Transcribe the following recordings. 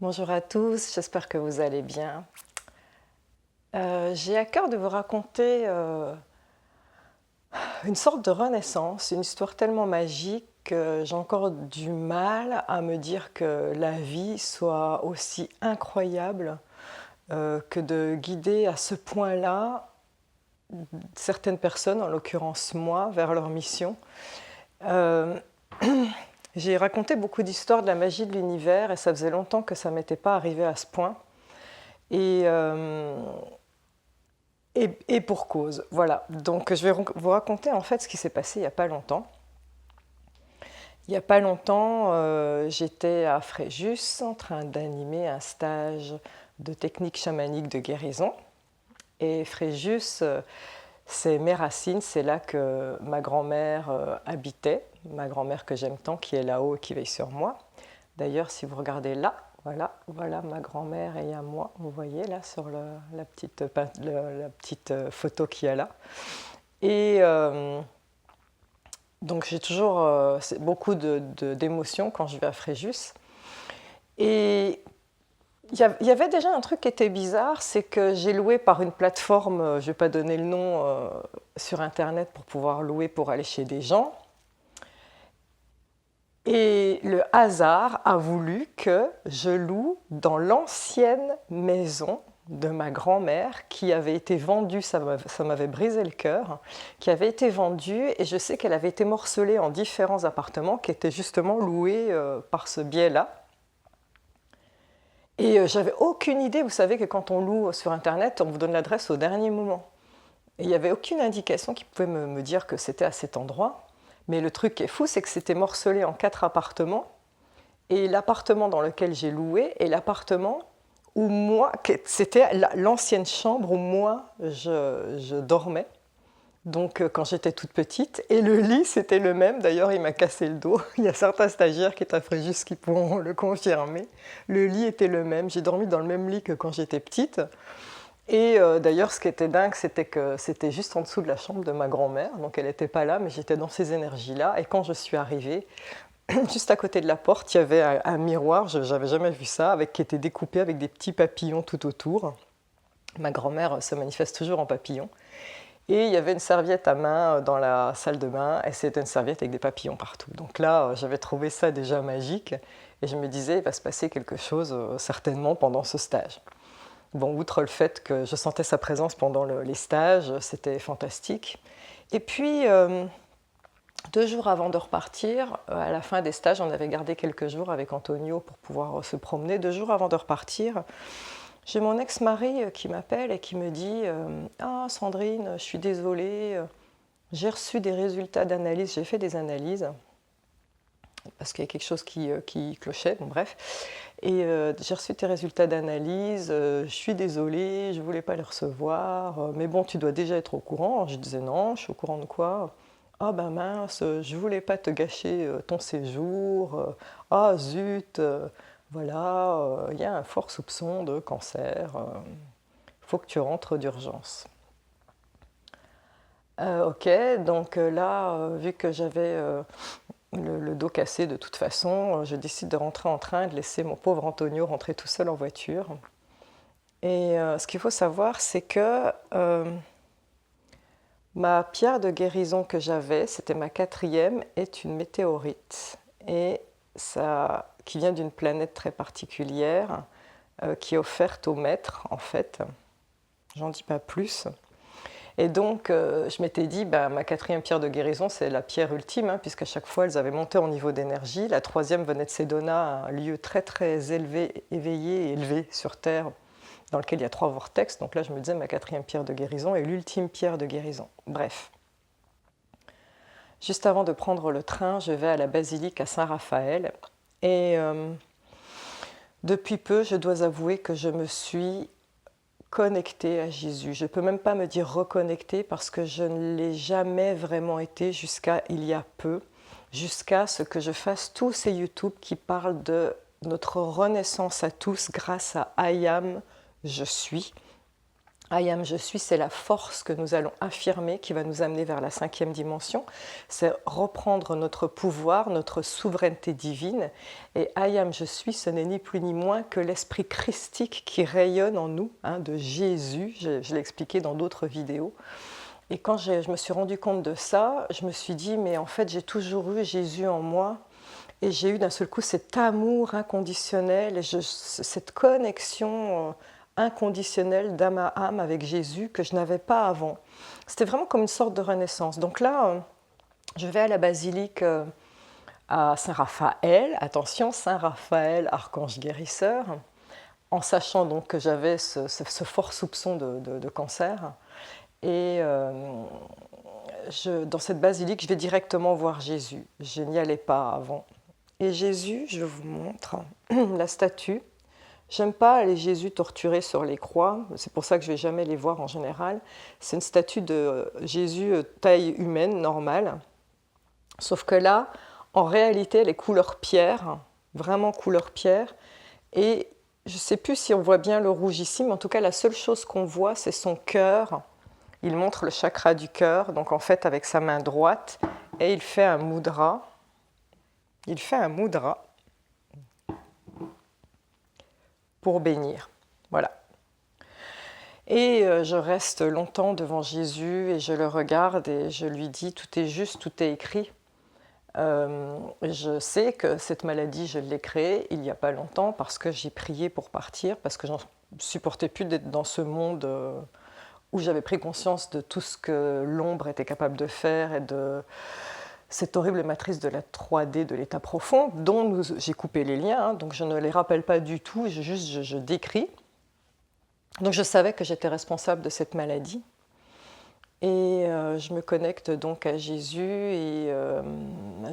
Bonjour à tous, j'espère que vous allez bien. J'ai à cœur de vous raconter une sorte de renaissance, une histoire tellement magique que j'ai encore du mal à me dire que la vie soit aussi incroyable que de guider à ce point-là certaines personnes, en l'occurrence moi, vers leur mission. Euh, j'ai raconté beaucoup d'histoires de la magie de l'univers et ça faisait longtemps que ça ne m'était pas arrivé à ce point. Et, et pour cause, voilà. Donc je vais vous raconter en fait ce qui s'est passé il n'y a pas longtemps. Il n'y a pas longtemps, j'étais à Fréjus en train d'animer un stage de technique chamanique de guérison. Et Fréjus, c'est mes racines, c'est là que ma grand-mère habitait, ma grand-mère que j'aime tant, qui est là-haut et qui veille sur moi. D'ailleurs, si vous regardez là, voilà ma grand-mère et il y a moi, vous voyez là sur la petite photo qu'il y a là. Et donc j'ai toujours beaucoup d'émotions quand je vais à Fréjus. Et il y avait déjà un truc qui était bizarre, c'est que j'ai loué par une plateforme, je ne vais pas donner le nom, sur Internet pour pouvoir louer pour aller chez des gens. Et le hasard a voulu que je loue dans l'ancienne maison de ma grand-mère qui avait été vendue, ça m'avait brisé le cœur, qui avait été vendue et je sais qu'elle avait été morcelée en différents appartements qui étaient justement loués par ce biais-là. Et j'avais aucune idée, vous savez que quand on loue sur Internet, on vous donne l'adresse au dernier moment. Et il n'y avait aucune indication qui pouvait me dire que c'était à cet endroit. Mais le truc qui est fou, c'est que c'était morcelé en 4 appartements. Et l'appartement dans lequel j'ai loué est l'appartement où moi, c'était l'ancienne chambre où moi je dormais. Donc quand j'étais toute petite. Et le lit, c'était le même. D'ailleurs, il m'a cassé le dos. Il y a certains stagiaires qui étaient à Fréjus qui pourront le confirmer. Le lit était le même. J'ai dormi dans le même lit que quand j'étais petite. Et d'ailleurs, ce qui était dingue, c'était que c'était juste en dessous de la chambre de ma grand-mère. Donc elle n'était pas là, mais j'étais dans ces énergies-là. Et quand je suis arrivée, juste à côté de la porte, il y avait un miroir, je n'avais jamais vu ça, qui était découpé avec des petits papillons tout autour. Ma grand-mère se manifeste toujours en papillons. Et il y avait une serviette à main dans la salle de bain, et c'était une serviette avec des papillons partout. Donc là, j'avais trouvé ça déjà magique, et je me disais, il va se passer quelque chose certainement pendant ce stage. Bon, outre le fait que je sentais sa présence pendant les stages, c'était fantastique. Et puis, 2 jours avant de repartir, à la fin des stages, on avait gardé quelques jours avec Antonio pour pouvoir se promener. 2 jours avant de repartir, j'ai mon ex-mari qui m'appelle et qui me dit « Ah Sandrine, je suis désolée, j'ai reçu des résultats d'analyse, j'ai fait des analyses. » Parce qu'il y a quelque chose qui clochait, bon bref. Et j'ai reçu tes résultats d'analyse, je suis désolée, je ne voulais pas les recevoir, mais bon, tu dois déjà être au courant. Alors, je disais non, je suis au courant de quoi? Ah ben mince, je ne voulais pas te gâcher ton séjour, ah zut, voilà, il y a un fort soupçon de cancer, il faut que tu rentres d'urgence. Ok, donc là, vu que j'avais le dos cassé de toute façon, je décide de rentrer en train et de laisser mon pauvre Antonio rentrer tout seul en voiture. Et ce qu'il faut savoir, c'est que ma pierre de guérison que j'avais, c'était ma 4e, est une météorite. Et ça, qui vient d'une planète très particulière, qui est offerte au maître, en fait. J'en dis pas plus. Et donc, je m'étais dit, ma 4e pierre de guérison, c'est la pierre ultime, hein, puisqu'à chaque fois, elles avaient monté en niveau d'énergie. La 3e venait de Sedona, un lieu très, très élevé, éveillé et élevé sur Terre, dans lequel il y a 3 vortex. Donc là, je me disais, ma 4e pierre de guérison est l'ultime pierre de guérison. Bref. Juste avant de prendre le train, je vais à la basilique à Saint-Raphaël. Et depuis peu, je dois avouer que je me suis connectée à Jésus. Je ne peux même pas me dire reconnectée parce que je ne l'ai jamais vraiment été jusqu'à il y a peu, jusqu'à ce que je fasse tous ces YouTube qui parlent de notre renaissance à tous grâce à I Am, je suis. I am, je suis, c'est la force que nous allons affirmer qui va nous amener vers la 5e dimension. C'est reprendre notre pouvoir, notre souveraineté divine. Et I am, je suis, ce n'est ni plus ni moins que l'esprit christique qui rayonne en nous, de Jésus. Je l'ai expliqué dans d'autres vidéos. Et quand je me suis rendu compte de ça, je me suis dit, mais en fait, j'ai toujours eu Jésus en moi. Et j'ai eu d'un seul coup cet amour inconditionnel, et cette connexion inconditionnelle d'âme à âme avec Jésus que je n'avais pas avant. C'était vraiment comme une sorte de renaissance. Donc là, je vais à la basilique à Saint-Raphaël, attention, Saint-Raphaël, archange guérisseur, en sachant donc que j'avais ce fort soupçon de cancer. Et dans cette basilique, je vais directement voir Jésus. Je n'y allais pas avant. Et Jésus, je vous montre la statue. J'aime pas les Jésus torturés sur les croix, c'est pour ça que je ne vais jamais les voir en général. C'est une statue de Jésus taille humaine, normale. Sauf que là, en réalité, elle est couleur pierre, vraiment couleur pierre. Et je ne sais plus si on voit bien le rouge ici, mais en tout cas, la seule chose qu'on voit, c'est son cœur. Il montre le chakra du cœur, donc en fait avec sa main droite, et il fait un mudra. Il fait un mudra pour bénir. Voilà. Et je reste longtemps devant Jésus et je le regarde et je lui dis tout est juste, tout est écrit. Je sais que cette maladie, je l'ai créée il n'y a pas longtemps parce que j'ai prié pour partir, parce que je ne supportais plus d'être dans ce monde où j'avais pris conscience de tout ce que l'ombre était capable de faire et de cette horrible matrice de la 3D, de l'état profond, dont j'ai coupé les liens, donc je ne les rappelle pas du tout, je décris. Donc je savais que j'étais responsable de cette maladie. Et je me connecte donc à Jésus et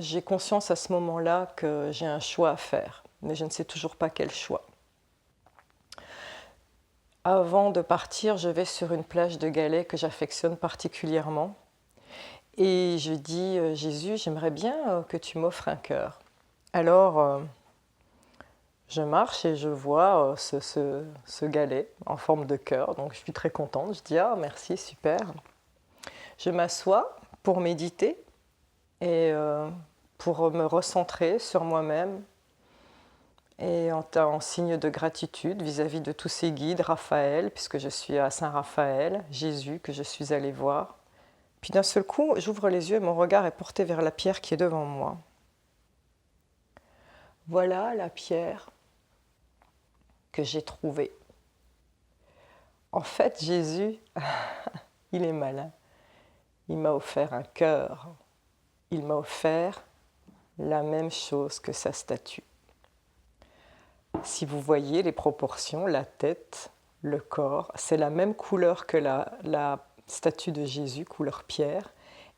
j'ai conscience à ce moment-là que j'ai un choix à faire, mais je ne sais toujours pas quel choix. Avant de partir, je vais sur une plage de galets que j'affectionne particulièrement. Et je dis, Jésus, j'aimerais bien que tu m'offres un cœur. Alors, je marche et je vois ce galet en forme de cœur. Donc, je suis très contente. Je dis, ah, merci, super. Je m'assois pour méditer et pour me recentrer sur moi-même et en signe de gratitude vis-à-vis de tous ces guides, Raphaël, puisque je suis à Saint-Raphaël, Jésus, que je suis allée voir. Puis d'un seul coup, j'ouvre les yeux et mon regard est porté vers la pierre qui est devant moi. Voilà la pierre que j'ai trouvée. En fait, Jésus, il est malin. Il m'a offert un cœur. Il m'a offert la même chose que sa statue. Si vous voyez les proportions, la tête, le corps, c'est la même couleur que la statue de Jésus, couleur pierre.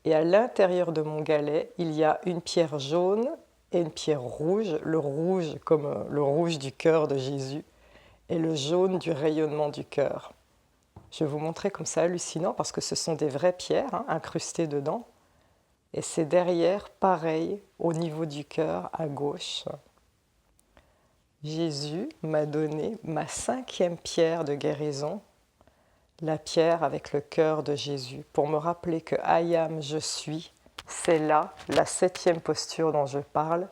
Et à l'intérieur de mon galet, il y a une pierre jaune et une pierre rouge, le rouge comme le rouge du cœur de Jésus et le jaune du rayonnement du cœur. Je vais vous montrer comme ça hallucinant parce que ce sont des vraies pierres incrustées dedans. Et c'est derrière, pareil, au niveau du cœur, à gauche. Jésus m'a donné ma 5e pierre de guérison, la pierre avec le cœur de Jésus, pour me rappeler que I am, je suis, c'est là la 7e posture dont je parle,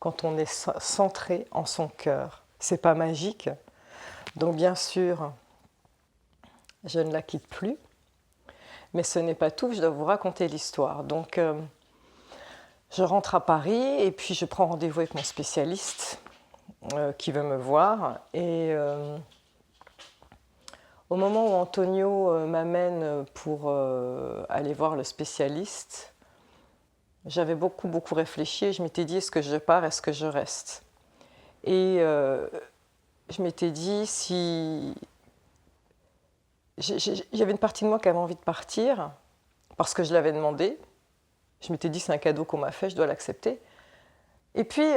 quand on est centré en son cœur. C'est pas magique, donc bien sûr, je ne la quitte plus, mais ce n'est pas tout, je dois vous raconter l'histoire. Donc, je rentre à Paris et puis je prends rendez-vous avec mon spécialiste qui veut me voir. Et au moment où Antonio m'amène pour aller voir le spécialiste, j'avais beaucoup réfléchi et je m'étais dit, est-ce que je pars, est-ce que je reste? Et je m'étais dit, si... J'avais une partie de moi qui avait envie de partir, parce que je l'avais demandé. Je m'étais dit, c'est un cadeau qu'on m'a fait, je dois l'accepter. Et puis,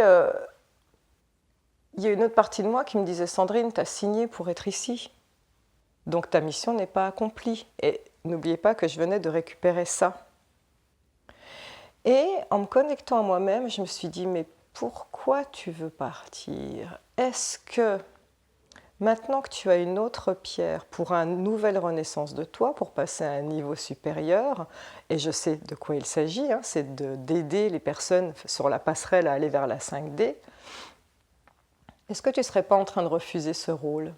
il y a une autre partie de moi qui me disait, Sandrine, tu as signé pour être ici. Donc ta mission n'est pas accomplie. Et n'oubliez pas que je venais de récupérer ça. Et en me connectant à moi-même, je me suis dit, mais pourquoi tu veux partir? Est-ce que Maintenant que tu as une autre pierre pour une nouvelle renaissance de toi, pour passer à un niveau supérieur, et je sais de quoi il s'agit, hein, c'est d'aider les personnes sur la passerelle à aller vers la 5D, est-ce que tu ne serais pas en train de refuser ce rôle?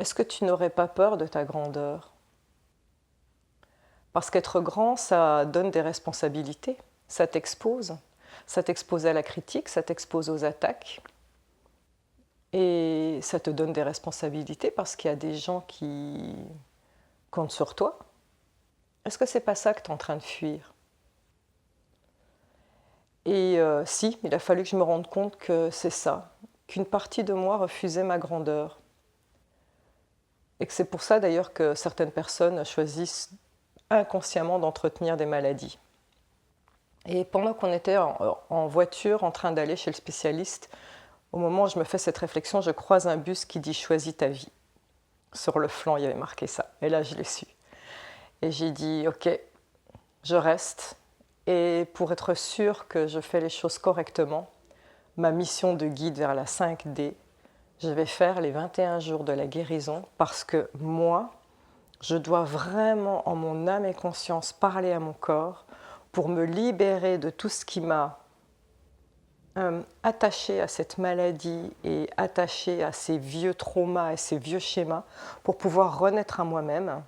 Est-ce que tu n'aurais pas peur de ta grandeur? Parce qu'être grand, ça donne des responsabilités, ça t'expose à la critique, ça t'expose aux attaques, et ça te donne des responsabilités parce qu'il y a des gens qui comptent sur toi. Est-ce que c'est pas ça que tu es en train de fuir? Et si, il a fallu que je me rende compte que c'est ça, qu'une partie de moi refusait ma grandeur. Et que c'est pour ça d'ailleurs que certaines personnes choisissent inconsciemment d'entretenir des maladies. Et pendant qu'on était en voiture en train d'aller chez le spécialiste, au moment où je me fais cette réflexion, je croise un bus qui dit « Choisis ta vie ». Sur le flanc, il y avait marqué ça. Et là, je l'ai su. Et j'ai dit « Ok, je reste. » Et pour être sûr que je fais les choses correctement, ma mission de guide vers la 5D, je vais faire les 21 jours de la guérison parce que moi, je dois vraiment, en mon âme et conscience, parler à mon corps pour me libérer de tout ce qui m'a attaché à cette maladie et attaché à ces vieux traumas et ces vieux schémas pour pouvoir renaître à moi-même.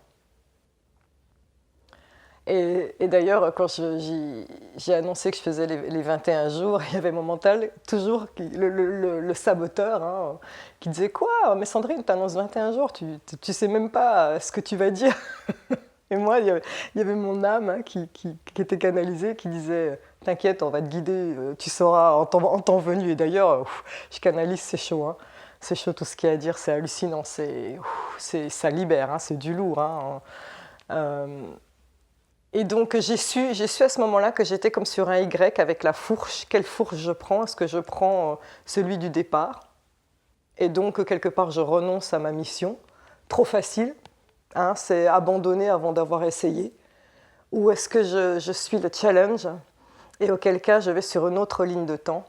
Et d'ailleurs, quand j'ai annoncé que je faisais les 21 jours, il y avait mon mental, toujours le saboteur, hein, qui disait « Quoi? Mais Sandrine, tu annonces 21 jours, tu sais même pas ce que tu vas dire. » Et moi, il y avait mon âme, hein, qui était canalisée, qui disait « T'inquiète, on va te guider, tu sauras en temps venu. » Et d'ailleurs, je canalise, c'est chaud. Hein. C'est chaud tout ce qu'il y a à dire, c'est hallucinant. Ça libère, hein, c'est du lourd. Hein. Et donc, j'ai su à ce moment-là que j'étais comme sur un Y avec la fourche. Quelle fourche je prends? Est-ce que je prends celui du départ? Et donc, quelque part, je renonce à ma mission. Trop facile. Hein, c'est abandonner avant d'avoir essayé. Ou est-ce que je suis le challenge et auquel cas je vais sur une autre ligne de temps?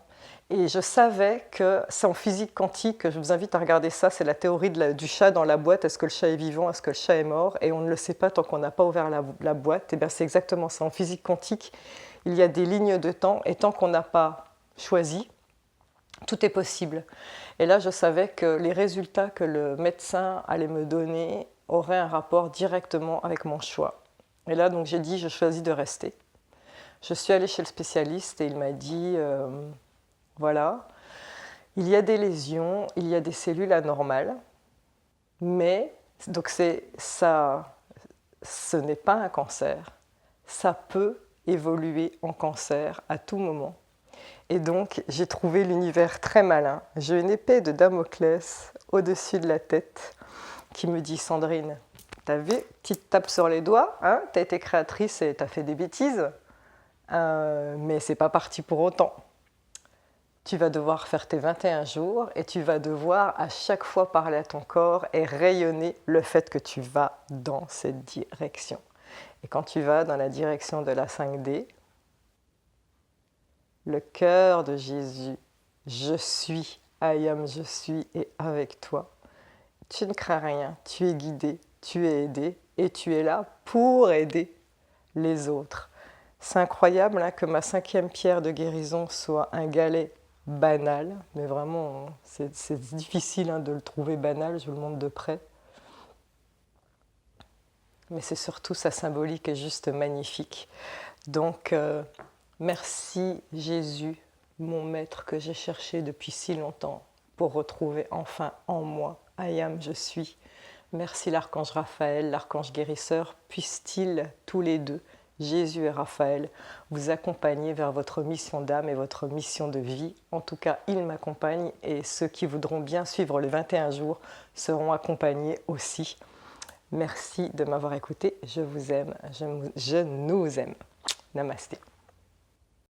Et je savais que c'est en physique quantique, je vous invite à regarder ça, c'est la théorie du chat dans la boîte. Est-ce que le chat est vivant? Est-ce que le chat est mort? Et on ne le sait pas tant qu'on n'a pas ouvert la boîte. Et bien c'est exactement ça. En physique quantique, il y a des lignes de temps et tant qu'on n'a pas choisi, tout est possible. Et là, je savais que les résultats que le médecin allait me donner auraient un rapport directement avec mon choix. Et là, donc, j'ai dit, je choisis de rester. Je suis allée chez le spécialiste et il m'a dit, voilà, il y a des lésions, il y a des cellules anormales, mais donc ça, ce n'est pas un cancer. Ça peut évoluer en cancer à tout moment. Et donc, j'ai trouvé l'univers très malin. J'ai une épée de Damoclès au-dessus de la tête qui me dit « Sandrine, t'as vu, tu te tapes sur les doigts, hein, t'as été créatrice et t'as fait des bêtises, mais c'est pas parti pour autant. Tu vas devoir faire tes 21 jours et tu vas devoir à chaque fois parler à ton corps et rayonner le fait que tu vas dans cette direction. Et quand tu vas dans la direction de la 5D, le cœur de Jésus, je suis, I am, je suis, est avec toi. Tu ne crains rien, tu es guidé, tu es aidé et tu es là pour aider les autres. C'est incroyable hein, que ma 5e pierre de guérison soit un galet banal, mais vraiment, c'est difficile hein, de le trouver banal, je vous le montre de près. Mais c'est surtout sa symbolique est juste magnifique. Donc, merci Jésus, mon maître que j'ai cherché depuis si longtemps pour retrouver enfin en moi, I am, je suis. Merci l'archange Raphaël, l'archange guérisseur, puissent-ils tous les deux, Jésus et Raphaël, vous accompagner vers votre mission d'âme et votre mission de vie. En tout cas, ils m'accompagnent et ceux qui voudront bien suivre les 21 jours seront accompagnés aussi. Merci de m'avoir écouté, je vous aime, je nous aime. Namasté.